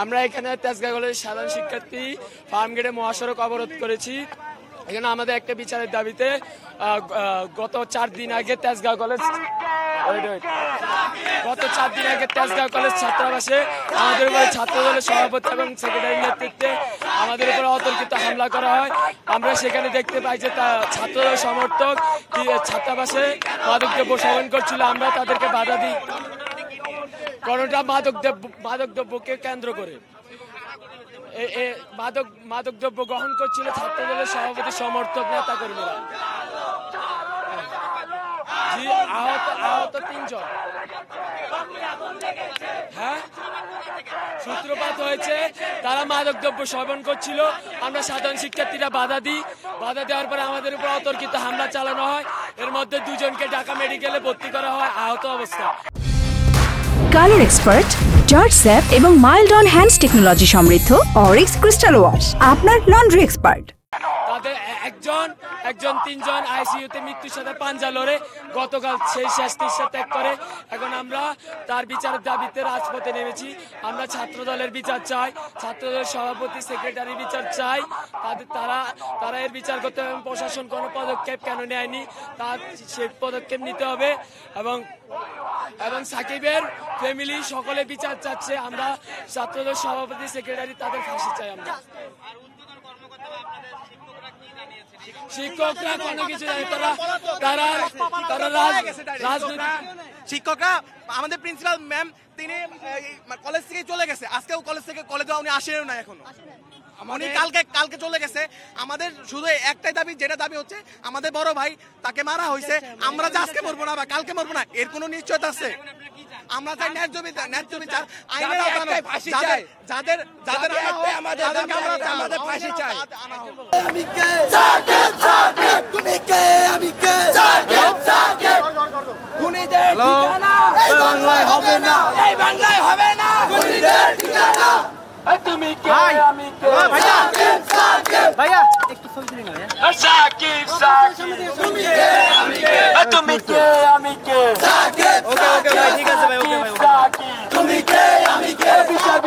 আমরা এখানে তেজগাঁ কলেজের সাধারণ শিক্ষার্থী ফার্মগেটে মহাসড়ক অবরোধ করেছি। এখানে আমাদের একটা বিচারের দাবিতে গত 4 দিন আগে তেজগাঁ কলেজ ছাত্রাবাসে আমাদের উপরে ছাত্রদলের সভাপতি এবং সেক্রেটারির নেতৃত্বে আমাদের উপরে অতর্কিত হামলা করা হয়। আমরা সেখানে দেখতে পাই যে ছাত্রদল সমর্থক ছাত্রাবাসে মাদকদ্রব্য সেবন করছিল। আমরা তাদেরকে বাধা দিই, কোনটা মাদকদ্রব্যকে কেন্দ্র করে মাদকদ্রব্য গ্রহণ করছিল ছাত্রদলের সভাপতি সমর্থক নেতা কর্মীরা। আহত 3 জন। হ্যাঁ, সূত্রপাত হয়েছে, তারা মাদকদ্রব্য সেবন করছিল। আমরা সাধারণ শিক্ষার্থীরা বাধা দেওয়ার পরে আমাদের উপর অতর্কিত হামলা চালানো হয়। এর মধ্যে 2 জনকে ঢাকা মেডিকেলে ভর্তি করা হয় আহত অবস্থা। কালার এক্সপার্ট, জর্জ স্যাপ এবং মাইল্ড অন হ্যান্ডস টেকনোলজি সমৃদ্ধ অরিক্স ক্রিস্টাল ওয়াশ আপনার লন্ড্রি এক্সপার্ট। তাদের একজন 3 জন আইসিইউতে মৃত্যুর সাথে পাঞ্জা লড়ে গতকাল সেই শেষ চিকিৎসা ত্যাগ করে। এখন আমরা তার বিচারের দাবিতে রাজপথে নেমেছি। আমরা ছাত্রদলের বিচার চাই, ছাত্রদলের সভাপতি সেক্রেটারি বিচার চাই। তারা এর বিচার করতে হবে। প্রশাসন কোনো পদক্ষেপ কেন নেয়নি, তার সেই পদক্ষেপ নিতে হবে। এবং সাকিবের ফ্যামিলি সকলে বিচার চাচ্ছে। আমরা ছাত্রদল সভাপতি সেক্রেটারি তাদের ফাঁসি চাই। আমরা শিক্ষকরা কোনো কিছু জানে, তারা রাজনৈতিক শিক্ষকরা আমাদের প্রিন্সিপাল ম্যাম তিনি কলেজ থেকে চলে গেছে। আজকেও কলেজে উনি আসেনও না এখনো। উনি কালকে চলে গেছে। আমাদের শুধু একটাই দাবি, যেটা দাবি হচ্ছে আমাদের বড় ভাই তাকে মারা হয়েছে। আমরা যে আজকে মরবো না বা কালকে মরবো না এর কোনো নিশ্চয়তা আছে? আমরা চাই ন্যায্য বিচার, আইনের আওতায় যাদের আমাদের ফাঁসি চাই। বাংলায় হবে না, এই বাংলায় হবে না। তুমি কে, আমি কে, ভাইয়া একটু ছবি তুলে নাও। সাকিব তুমি কে, আমি কে, তুমি কে, আমি কে, ওকে ভাই, ঠিক আছে ভাই, ওকে ভাই, তুমি কে, আমি কে, বিচার